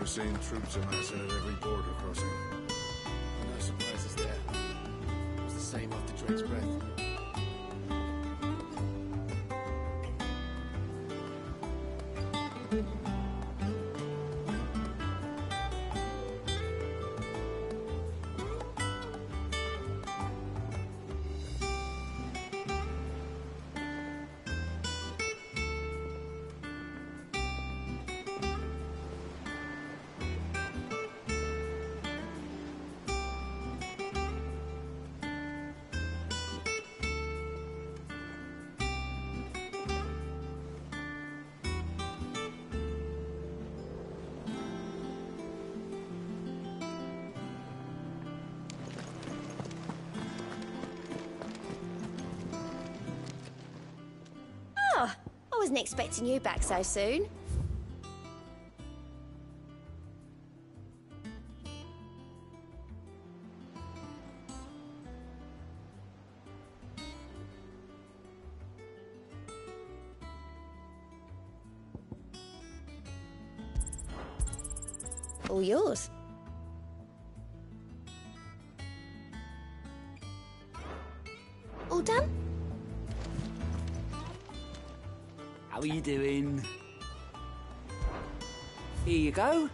We're seeing troops amassing at every border crossing. No surprises there. It was the same after Drake's breath. I wasn't expecting you back so soon. All yours. All done? How are you doing? Here you go.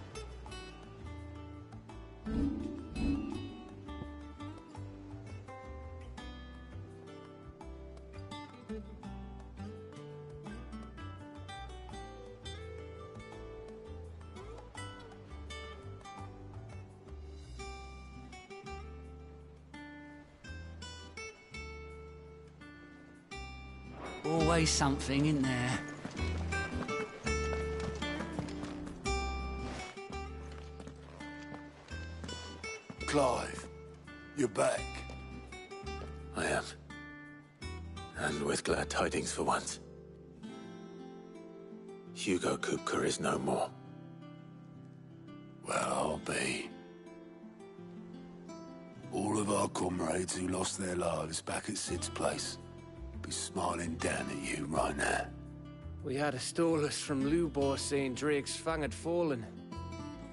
Always something in there. Clive, you're back. I am. And with glad tidings for once. Hugo Kupka is no more. Well, I'll be. All of our comrades who lost their lives back at Sid's place be smiling down at you right now. We had a Stolas from Lubor saying Drake's fang had fallen.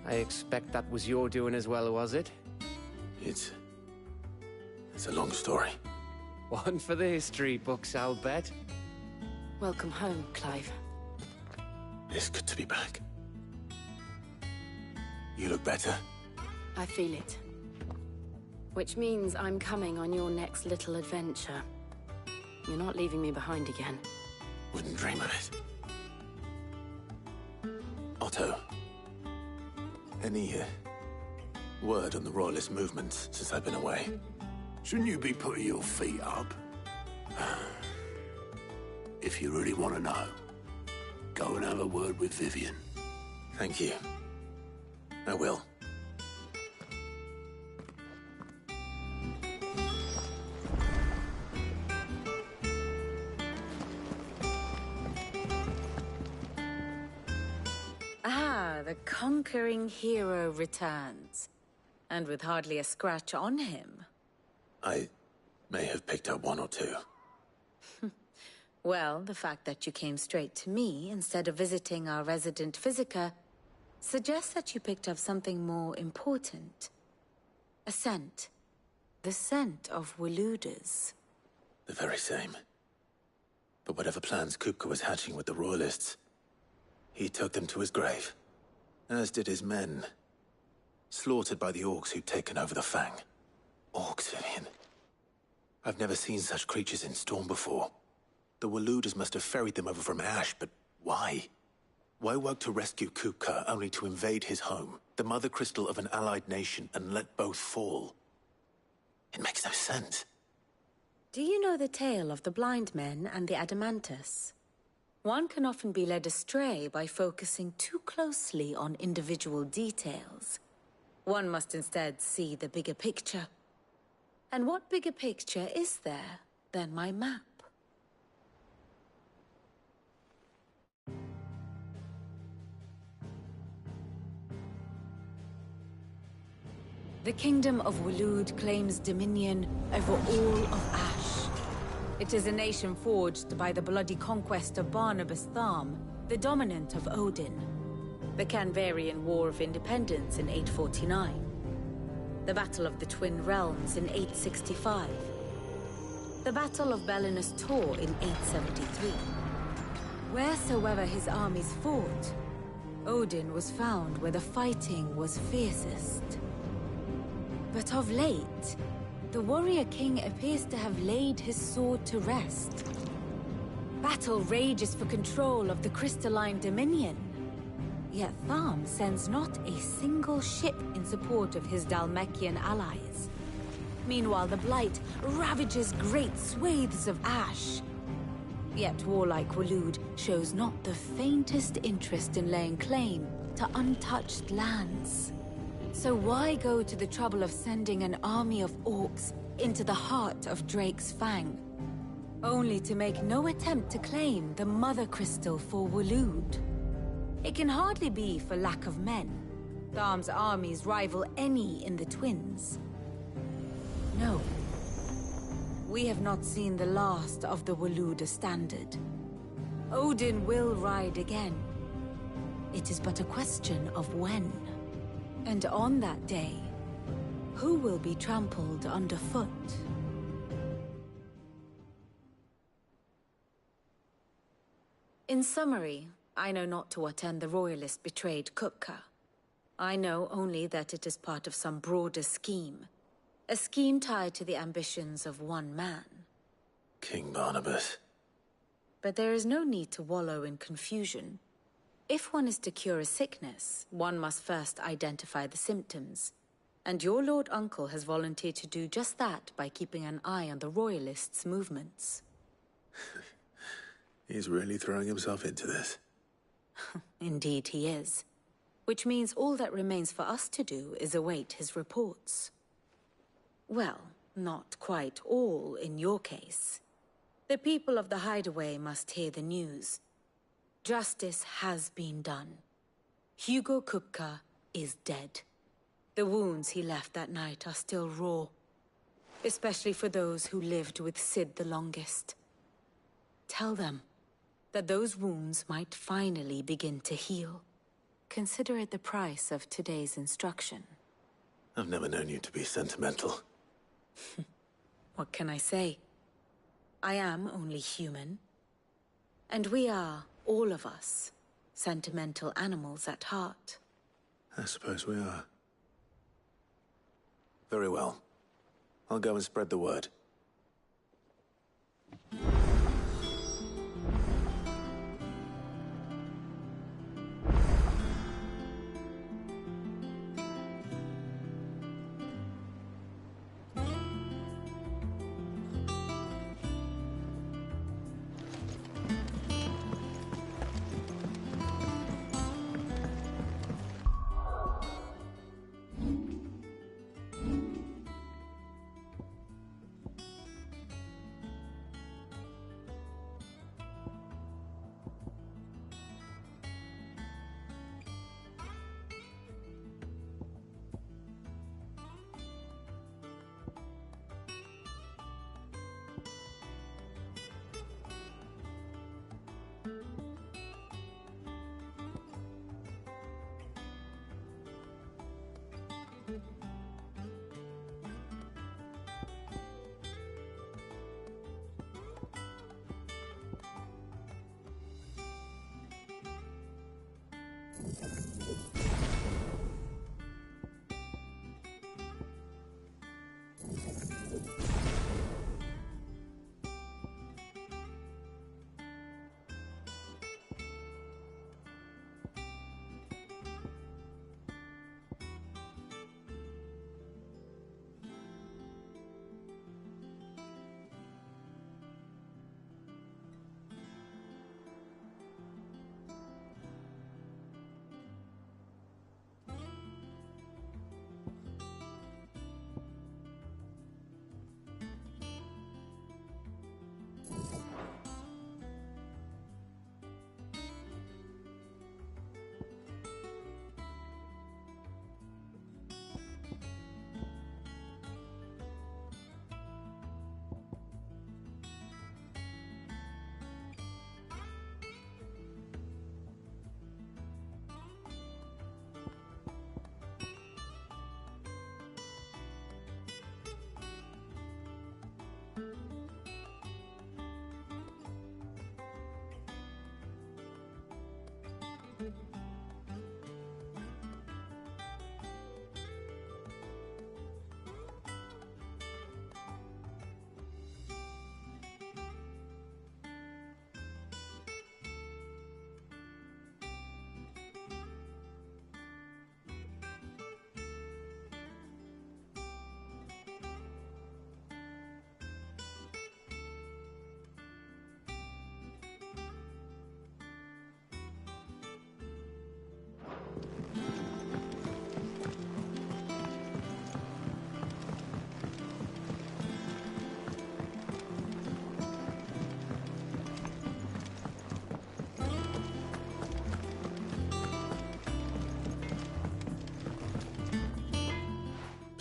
I expect that was your doing as well, was it? It's a long story. One for the history books, I'll bet. Welcome home, Clive. It's good to be back. You look better. I feel it. Which means I'm coming on your next little adventure. You're not leaving me behind again. Wouldn't dream of it. Otto. Any word on the Royalist movement since I've been away? Shouldn't you be putting your feet up? If you really want to know, go and have a word with Vivian. Thank you. I will. The conquering hero returns. And with hardly a scratch on him. I may have picked up one or two. Well, the fact that you came straight to me instead of visiting our resident Physica suggests that you picked up something more important. A scent. The scent of Waloeders. The very same. But whatever plans Kupka was hatching with the Royalists, he took them to his grave. As did his men. Slaughtered by the orcs who'd taken over the Fang. Orcs, Vivian. I've never seen such creatures in Storm before. The Waloeders must have ferried them over from Ash, but why? Why work to rescue Kupka only to invade his home, the mother crystal of an allied nation, and let both fall? It makes no sense. Do you know the tale of the blind men and the Adamantus? One can often be led astray by focusing too closely on individual details. One must instead see the bigger picture. And what bigger picture is there than my map? The Kingdom of Waloed claims dominion over all of Ash. It is a nation forged by the bloody conquest of Barnabas Tharm, the dominant of Odin. the Canvarian War of Independence in 849, the Battle of the Twin Realms in 865, the Battle of Belinus Tor in 873. Wheresoever his armies fought, Odin was found where the fighting was fiercest. But of late, the warrior king appears to have laid his sword to rest. Battle rages for control of the crystalline dominion. Yet Tharm sends not a single ship in support of his Dhalmekian allies. Meanwhile, the Blight ravages great swathes of ash. Yet warlike Waloed shows not the faintest interest in laying claim to untouched lands. So why go to the trouble of sending an army of orcs into the heart of Drake's Fang, only to make no attempt to claim the Mother Crystal for Waloed? It can hardly be for lack of men. Tharm's armies rival any in the Twins. No. We have not seen the last of the Waloed Standard. Odin will ride again. It is but a question of when. And on that day, who will be trampled underfoot? In summary, I know not to what end the Royalist betrayed Kupka. I know only that it is part of some broader scheme. A scheme tied to the ambitions of one man. King Barnabas. But there is no need to wallow in confusion. If one is to cure a sickness, one must first identify the symptoms. And your Lord Uncle has volunteered to do just that by keeping an eye on the Royalists' movements. He's really throwing himself into this. Indeed he is. Which means all that remains for us to do is await his reports. Well, not quite all in your case. The people of the Hideaway must hear the news. Justice has been done. Hugo Kupka is dead. The wounds he left that night are still raw, especially for those who lived with Sid the longest. Tell them that those wounds might finally begin to heal. Consider it the price of today's instruction. I've never known you to be sentimental. What can I say? I am only human. And we are, all of us, sentimental animals at heart. I suppose we are. Very well. I'll go and spread the word.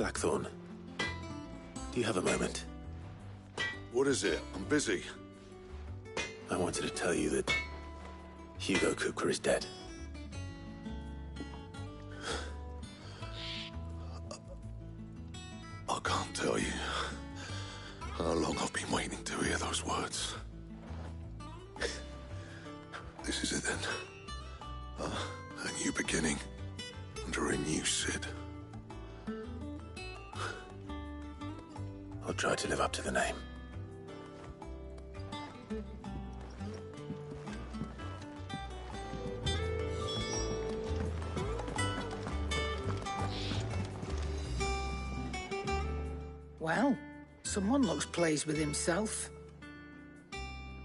Blackthorn, do you have a moment? What is it? I'm busy. I wanted to tell you that Hugo Kupka is dead. I can't tell you how long I've been waiting to hear those words. This is it then. A new beginning under a new Cid. I'll try to live up to the name. Well, someone looks pleased with himself.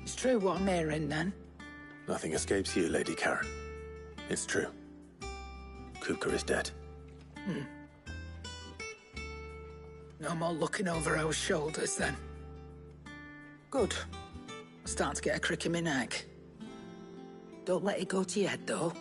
It's true what I'm hearing, then. Nothing escapes you, Lady Karen. It's true. Kupka is dead. No more looking over our shoulders, then. Good. Starting to get a crick in my neck. Don't let it go to your head, though.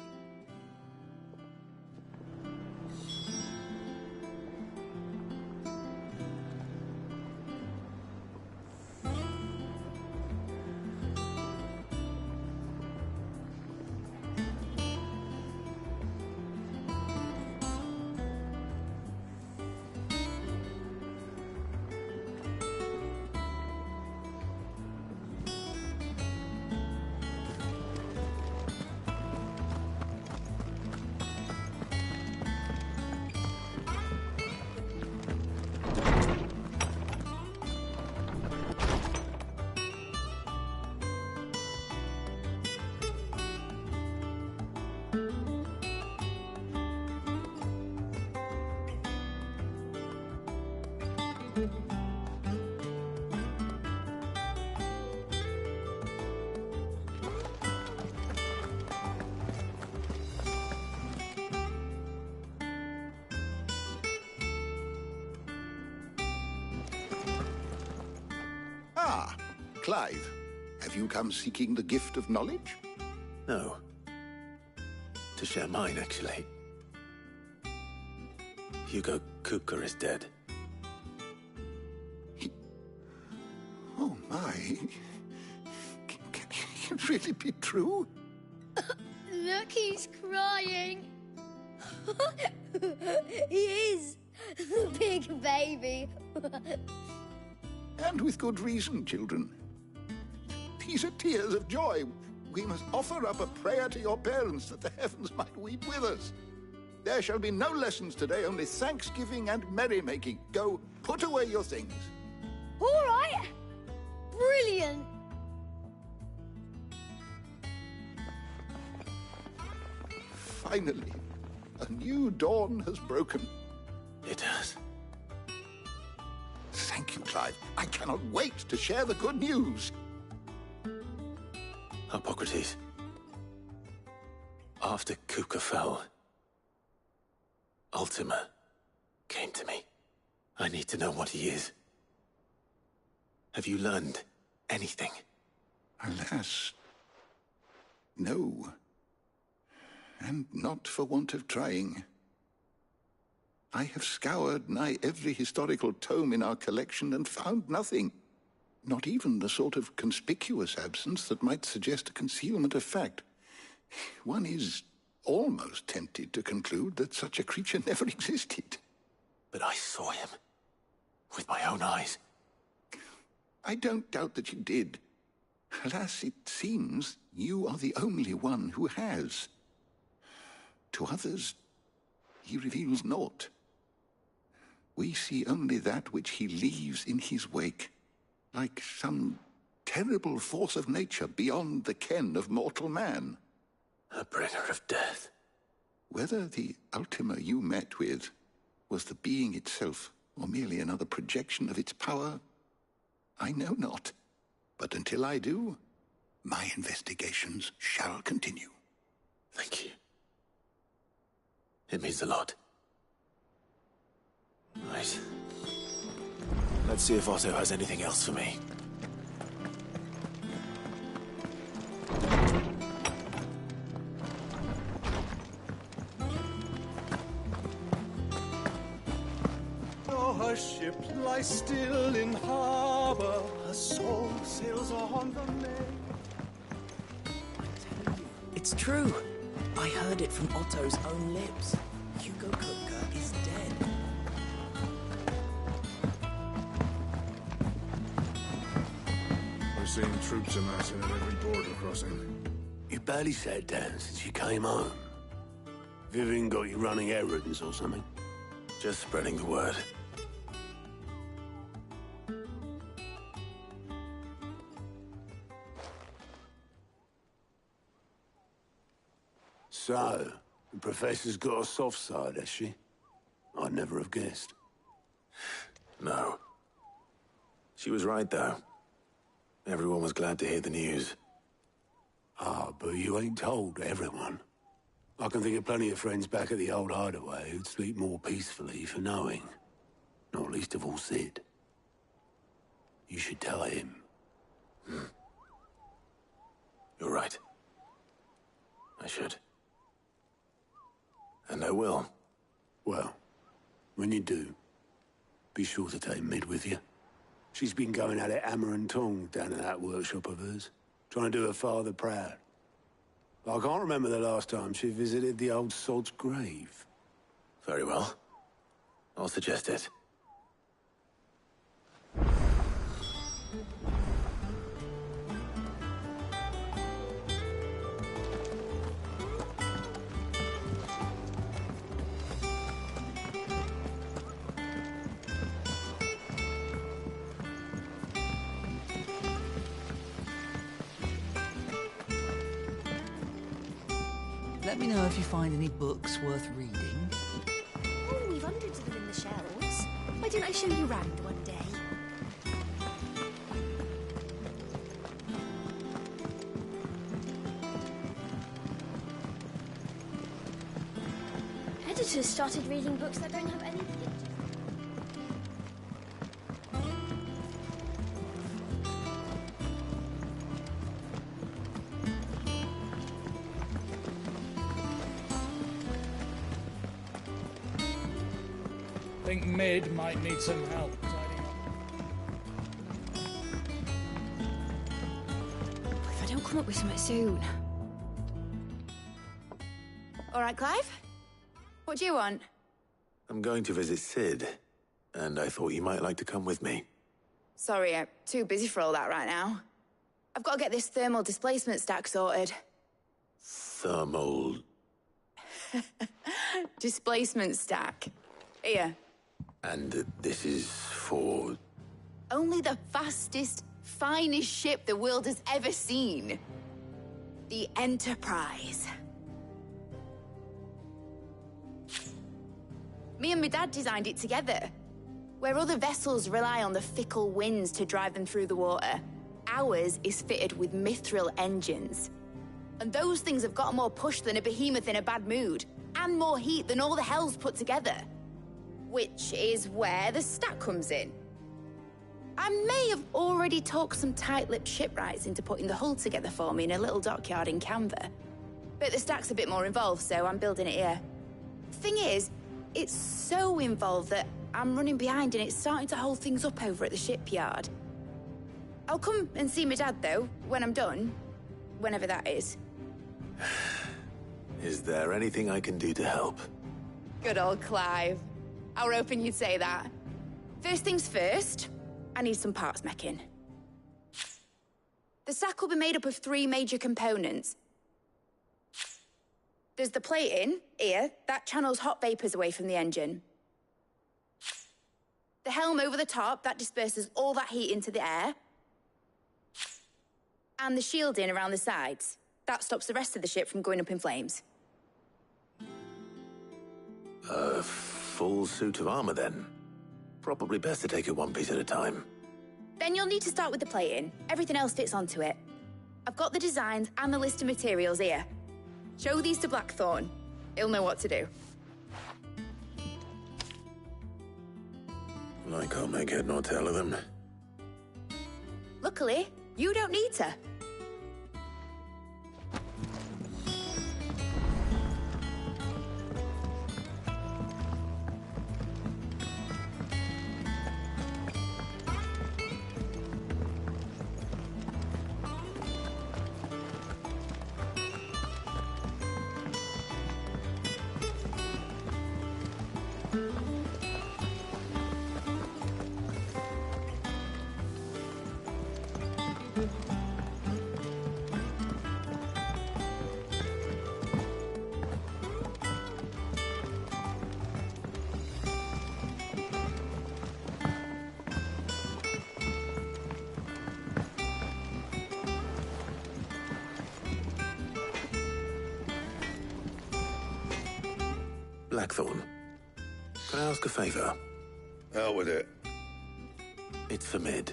Ah, Clive. Have you come seeking the gift of knowledge? No. To share mine, actually. Hugo Kupka is dead. Oh, my. Can it really be true? Look, he's crying. He is. The big baby. And with good reason, children. These are tears of joy. We must offer up a prayer to your parents that the heavens might weep with us. There shall be no lessons today, only thanksgiving and merrymaking. Go, put away your things. All right. Brilliant. Finally, a new dawn has broken. It has. Thank you, Clive. I cannot wait to share the good news. Hippocrates. After Kupka fell, Ultima came to me. I need to know what he is. Have you learned anything? Alas, no. And not for want of trying. I have scoured nigh every historical tome in our collection and found nothing. Not even the sort of conspicuous absence that might suggest a concealment of fact. One is almost tempted to conclude that such a creature never existed. But I saw him. With my own eyes. I don't doubt that you did. Alas, it seems you are the only one who has. To others, he reveals naught. We see only that which he leaves in his wake, like some terrible force of nature beyond the ken of mortal man. A bringer of death. Whether the Ultima you met with was the being itself, or merely another projection of its power, I know not. But until I do, my investigations shall continue. Thank you. It means a lot. Right. Let's see if Otto has anything else for me. her ship lies still in harbor. Her soul sails on the main. It's true. I heard it from Otto's own lips. Hugo Kupka is dead. We're seeing troops amassing at every border crossing. You barely sat down since you came home. Vivian got you running errands or something? Just spreading the word. So, the Professor's got a soft side, has she? I'd never have guessed. No. She was right, though. Everyone was glad to hear the news. Ah, but you ain't told everyone. I can think of plenty of friends back at the old hideaway who'd sleep more peacefully for knowing. Not least of all Sid. You should tell him. You're right. I should. And I will. Well, when you do, be sure to take Mid with you. She's been going at it hammer and tong down at that workshop of hers, trying to do her father proud. I can't remember the last time she visited the old sod's grave. Very well. I'll suggest it. Let me know if you find any books worth reading. Oh, we've hundreds of them in the shelves. Why don't I show you round one day? Editors started reading books that don't have any pictures. I think Mid might need some help tidying up. If I don't come up with something soon. All right, Clive? What do you want? I'm going to visit Sid, and I thought you might like to come with me. Sorry, I'm too busy for all that right now. I've got to get this thermal displacement stack sorted. Thermal... Displacement stack. Here. And this is for... Only the fastest, finest ship the world has ever seen. The Enterprise. Me and my dad designed it together. Where other vessels rely on the fickle winds to drive them through the water, ours is fitted with mithril engines. And those things have got more push than a behemoth in a bad mood, and more heat than all the hells put together. Which is where the stack comes in. I may have already talked some tight-lipped shipwrights into putting the hull together for me in a little dockyard in Canva. But the stack's a bit more involved, so I'm building it here. Thing is, it's so involved that I'm running behind and it's starting to hold things up over at the shipyard. I'll come and see my dad, though, when I'm done. Whenever that is. Is there anything I can do to help? Good old Clive. I were hoping you'd say that. First things first, I need some parts meching. The stack will be made up of 3 major components. There's the plating, here, that channels hot vapors away from the engine. The helm over the top, that disperses all that heat into the air. And the shielding around the sides. That stops the rest of the ship from going up in flames. Full suit of armor, then. Probably best to take it one piece at a time. Then you'll need to start with the plating. Everything else fits onto it. I've got the designs and the list of materials here. Show these to Blackthorn. He'll know what to do. I can't make head nor tail of them. Luckily, you don't need to. Blackthorn, can I ask a favor? Out with it. It's for Mid.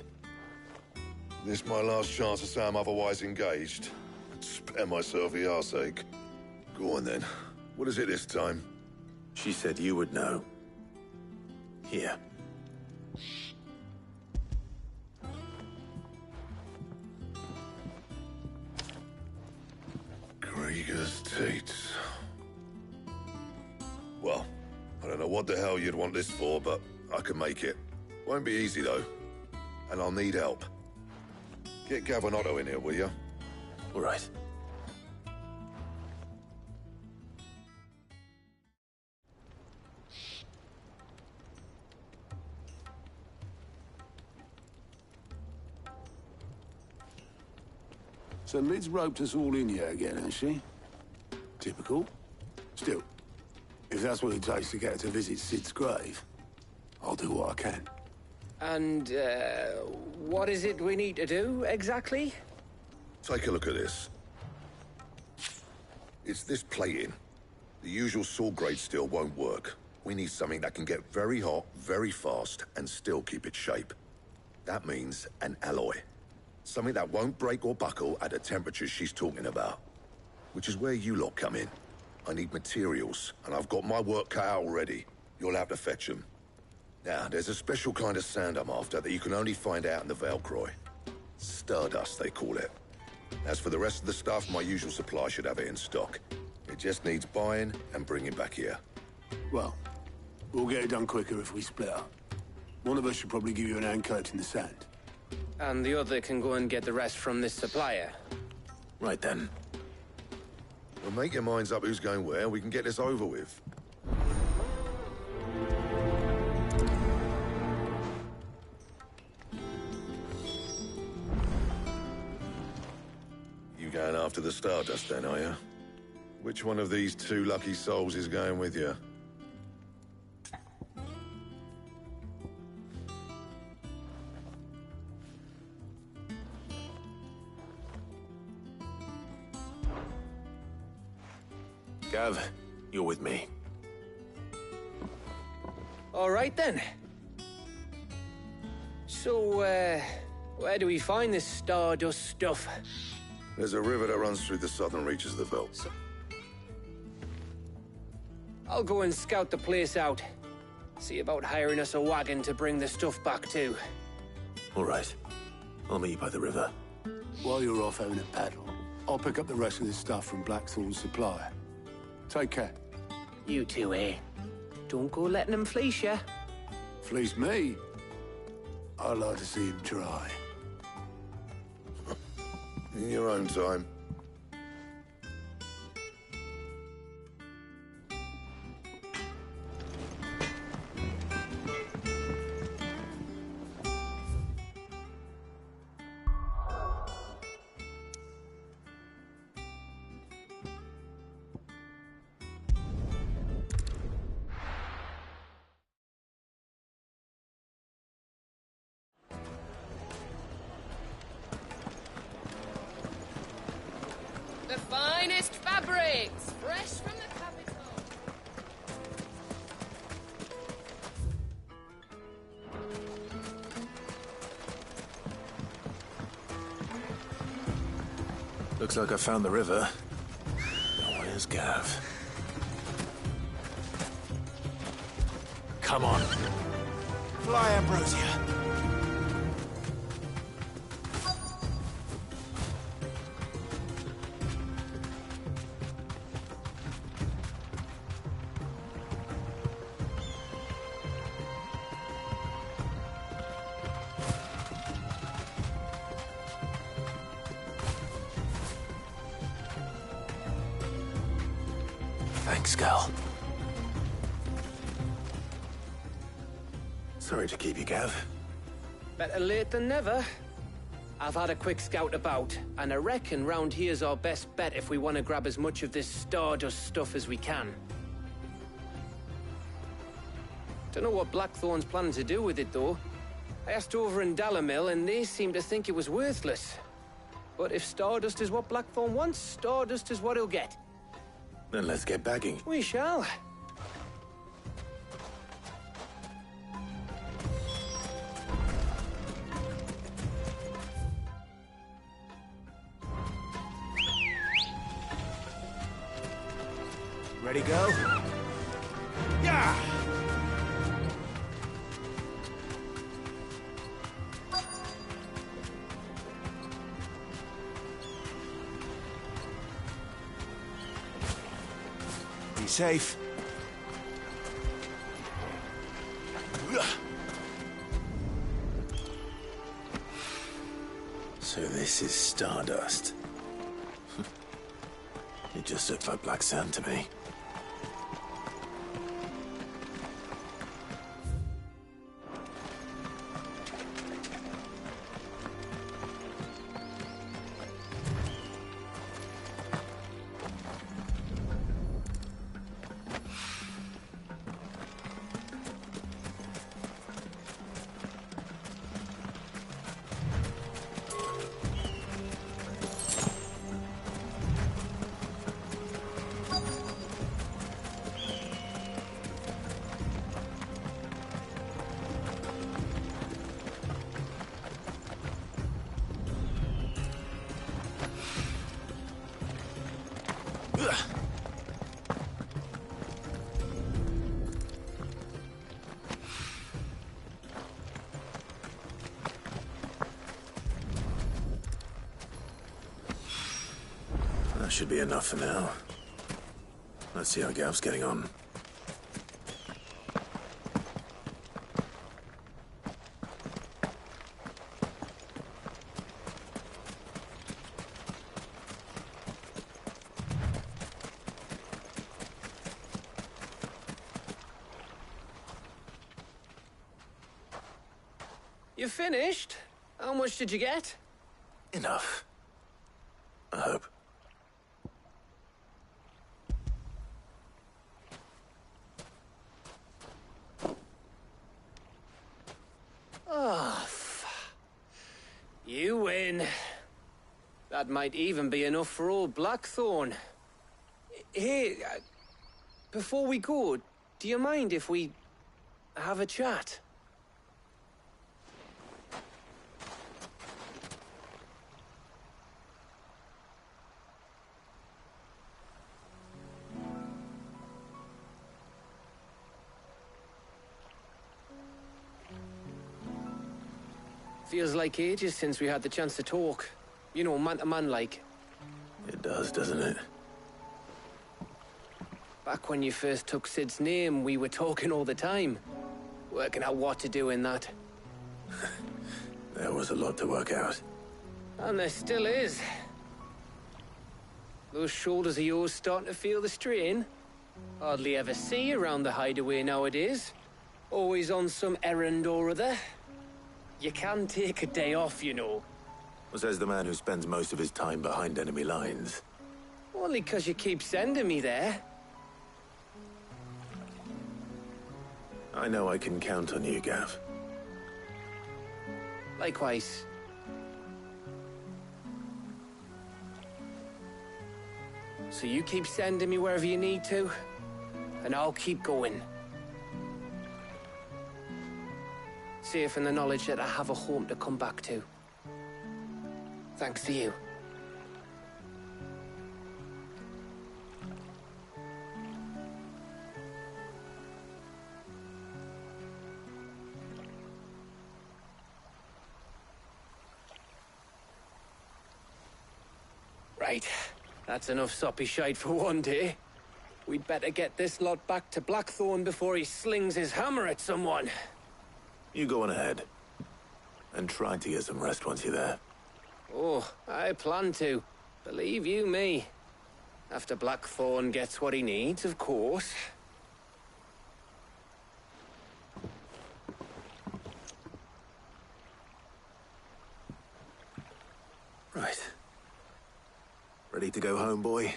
This my last chance to say I'm otherwise engaged. Spare myself the arseache. Go on then. What is it this time? She said you would know. Here. Krieger's Tates. Well, I don't know what the hell you'd want this for, but I can make it. Won't be easy, though. And I'll need help. Get Gav and Otto in here, will you? All right. So Mid's roped us all in here again, has she? Typical. Still, if that's what it takes to get her to visit Sid's grave, I'll do what I can. And, what is it we need to do, exactly? Take a look at this. It's this plating. The usual sword grade steel won't work. We need something that can get very hot, very fast, and still keep its shape. That means an alloy. Something that won't break or buckle at the temperatures she's talking about. Which is where you lot come in. I need materials, and I've got my work cut out already. You'll have to fetch them. Now, there's a special kind of sand I'm after that you can only find out in the Valcroy. Stardust, they call it. As for the rest of the stuff, my usual supply should have it in stock. It just needs buying and bringing back here. Well, we'll get it done quicker if we split up. One of us should probably give you an hand collecting the sand. And the other can go and get the rest from this supplier. Right then. Well, make your minds up who's going where, and we can get this over with. You going after the Stardust then, are you? Which one of these two lucky souls is going with you? Gav, you're with me. All right, then. So, where do we find this Stardust stuff? There's a river that runs through the southern reaches of the Veldt. I'll go and scout the place out. See about hiring us a wagon to bring the stuff back to. All right. I'll meet you by the river. While you're off having a paddle, I'll pick up the rest of this stuff from Blackthorn's supplier. Take care. You two, eh? Don't go letting him fleece you. Fleece me? I'd like to see him try. In your own time. The finest fabrics, fresh from the capital. Looks like I found the river. Now where's Gav? Come on. Fly, Ambrosia. Thanks, Gal. Sorry to keep you, Gav. Better late than never. I've had a quick scout about, and I reckon round here's our best bet if we want to grab as much of this Stardust stuff as we can. Don't know what Blackthorn's planning to do with it, though. I asked over in Dalamil, and they seem to think it was worthless. But if Stardust is what Blackthorn wants, Stardust is what he'll get. Then let's get bagging. We shall. Ready, go? Yeah! Be safe. So this is Stardust. It just looked like black sand to me. That should be enough for now. Let's see how Gav's getting on. You finished? How much did you get? Enough. I hope. Oh, you win. That might even be enough for old Blackthorn. Hey, before we go, do you mind if we have a chat? Feels like ages since we had the chance to talk. You know, man to man like. It does, doesn't it? Back when you first took Sid's name, we were talking all the time. Working out what to do in that. There was a lot to work out. And there still is. Those shoulders of yours starting to feel the strain. Hardly ever see you around the hideaway nowadays. Always on some errand or other. You can take a day off, you know. Well, says the man who spends most of his time behind enemy lines. Only 'cause you keep sending me there. I know I can count on you, Gav. Likewise. So you keep sending me wherever you need to, and I'll keep going. Safe in the knowledge that I have a home to come back to. Thanks to you. Right. That's enough soppy shite for one day. We'd better get this lot back to Blackthorn before he slings his hammer at someone. You go on ahead. And try to get some rest once you're there. Oh, I plan to. Believe you me. After Blackthorn gets what he needs, of course. Right. Ready to go home, boy?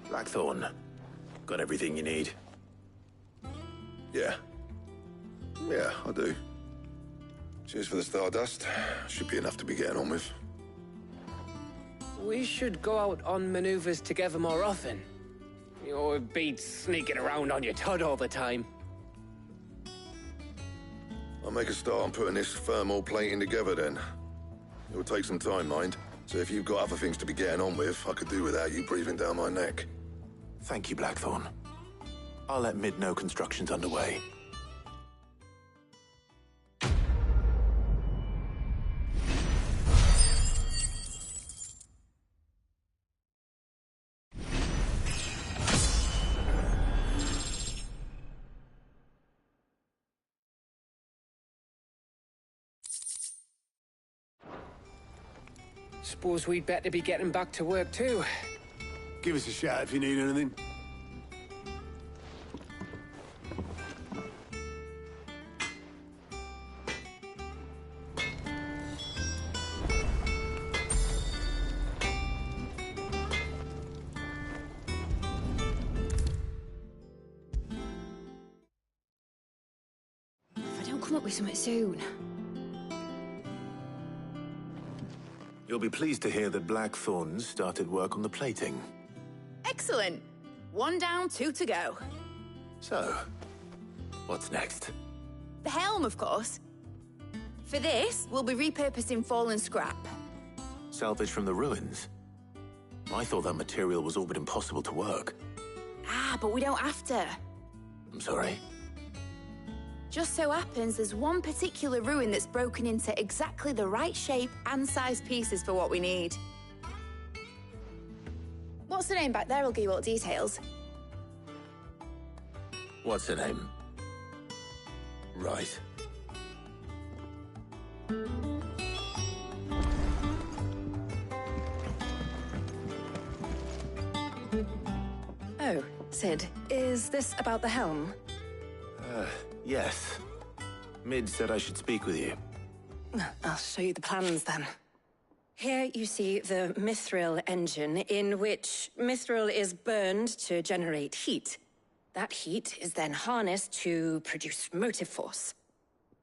Blackthorn, got everything you need? Yeah. Yeah, I do. Cheers for the Stardust. Should be enough to be getting on with. We should go out on maneuvers together more often. You know, it beats sneaking around on your Todd all the time. I'll make a start on putting this thermal plating together then. It will take some time, mind. So if you've got other things to be getting on with, I could do without you breathing down my neck. Thank you, Blackthorn. I'll let Mid know construction's underway. Suppose we'd better be getting back to work too. Give us a shout if you need anything. If I don't come up with something soon. You'll be pleased to hear that Blackthorn's started work on the plating. Excellent. 1 down, 2 to go. So, what's next? The helm, of course. For this, we'll be repurposing fallen scrap. Salvage from the ruins? I thought that material was all but impossible to work. Ah, but we don't have to. I'm sorry. Just so happens there's one particular ruin that's broken into exactly the right shape and size pieces for what we need. What's the name back there? I'll give you all the details. What's her name? Right. Oh, Sid, is this about the helm? Yes. Mid said I should speak with you. I'll show you the plans then. Here you see the Mithril engine, in which Mithril is burned to generate heat. That heat is then harnessed to produce motive force.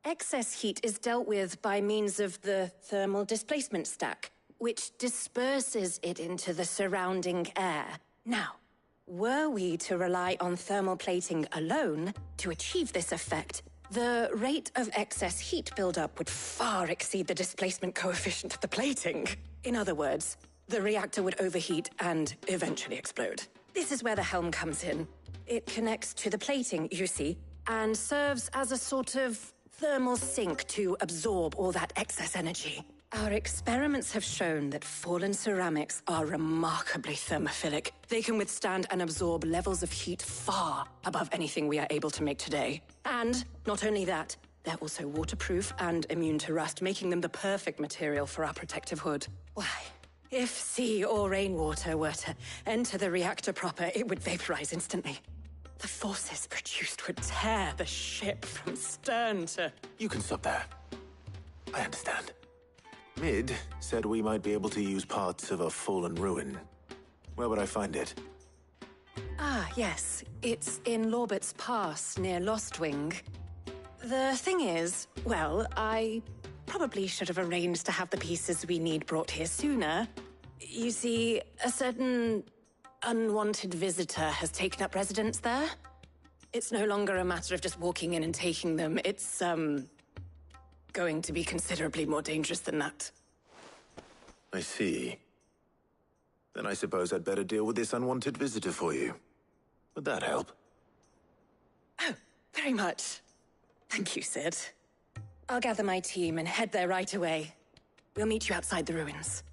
Excess heat is dealt with by means of the thermal displacement stack, which disperses it into the surrounding air. Now, were we to rely on thermal plating alone to achieve this effect, the rate of excess heat buildup would far exceed the displacement coefficient of the plating. In other words, the reactor would overheat and eventually explode. This is where the helm comes in. It connects to the plating, you see, and serves as a sort of thermal sink to absorb all that excess energy. Our experiments have shown that fallen ceramics are remarkably thermophilic. They can withstand and absorb levels of heat far above anything we are able to make today. And not only that, they're also waterproof and immune to rust, making them the perfect material for our protective hood. Why, if sea or rainwater were to enter the reactor proper, it would vaporize instantly. The forces produced would tear the ship from stern to... You can stop there. I understand. Mid said we might be able to use parts of a fallen ruin. Where would I find it? Ah, yes. It's in Lorbert's Pass, near Lostwing. The thing is, well, I probably should have arranged to have the pieces we need brought here sooner. You see, a certain unwanted visitor has taken up residence there. It's no longer a matter of just walking in and taking them. It's, going to be considerably more dangerous than that. I see. Then I suppose I'd better deal with this unwanted visitor for you. Would that help? Oh, very much. Thank you, Sid. I'll gather my team and head there right away. We'll meet you outside the ruins.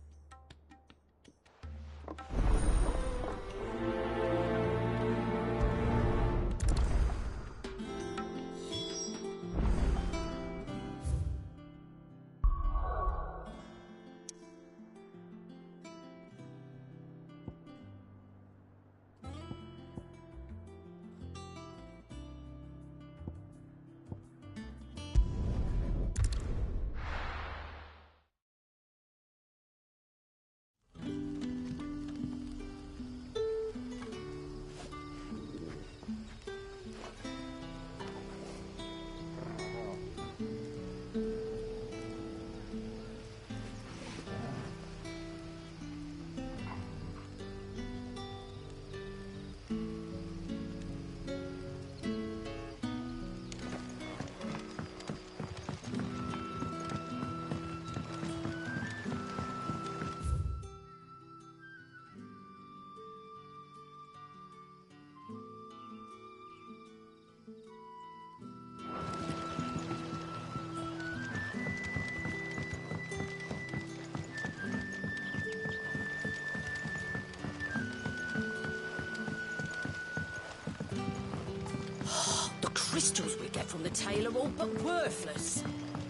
crystals we get from the tail are all but worthless.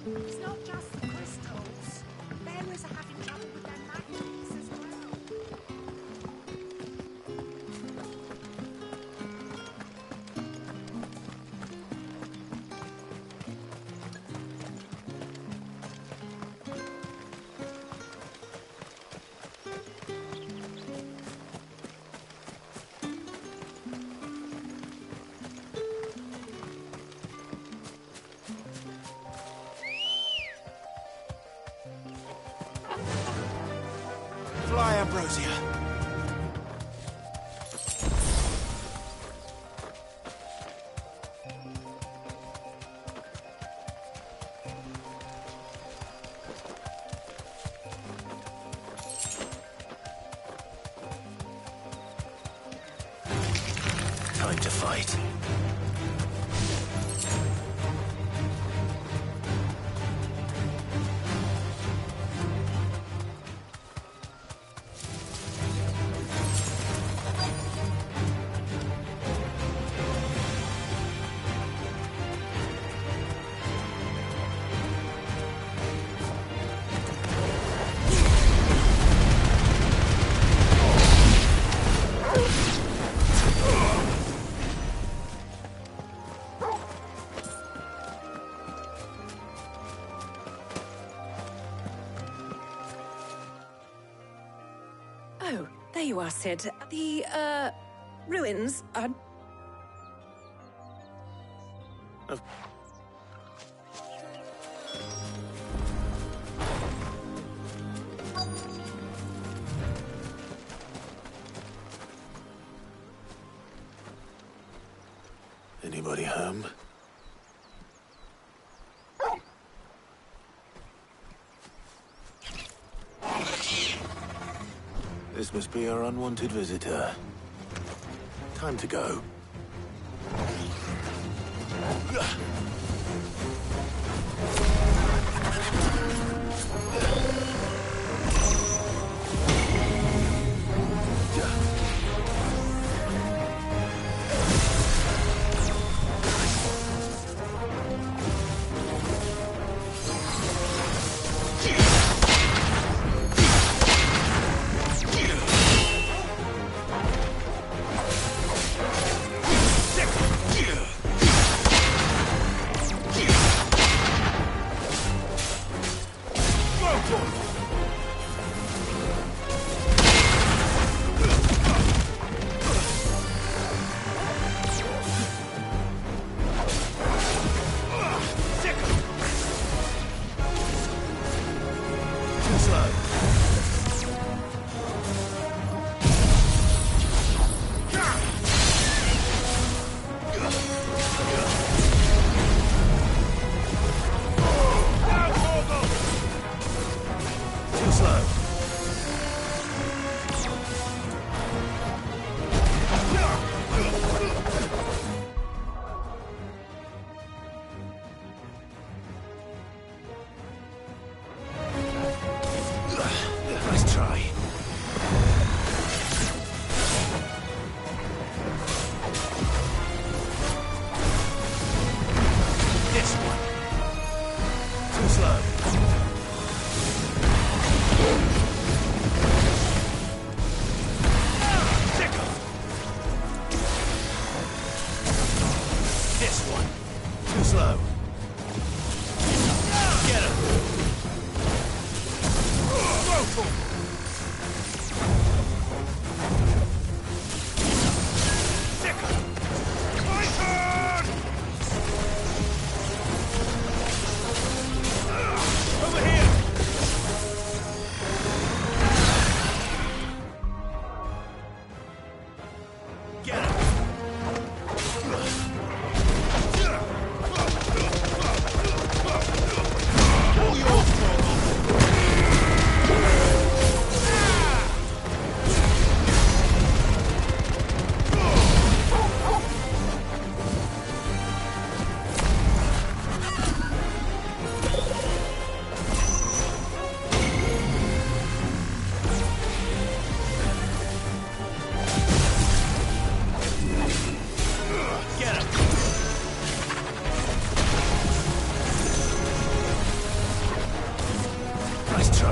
It's not just the crystals. Bearers are having trouble with their magnets as well. Fly, Ambrosia. Time to fight. Oh, there you are, Sid. The, ruins are... Anybody home? This must be our unwanted visitor. Time to go.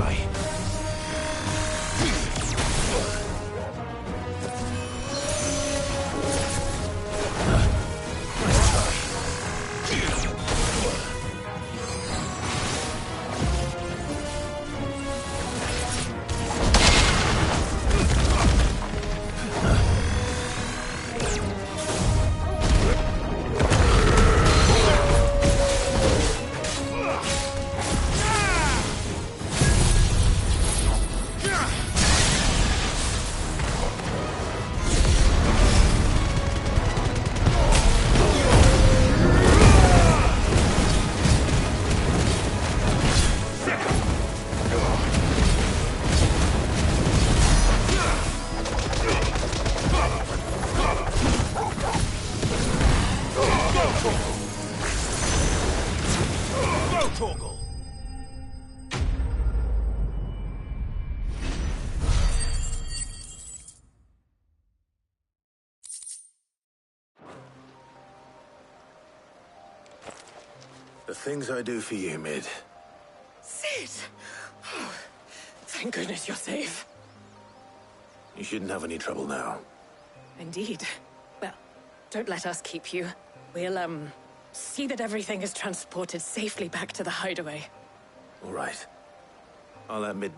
try. The things I do for you, Mid. Cid! Oh, thank goodness you're safe. You shouldn't have any trouble now. Indeed. Well, don't let us keep you. We'll, see that everything is transported safely back to the hideaway. All right. I'll let Mid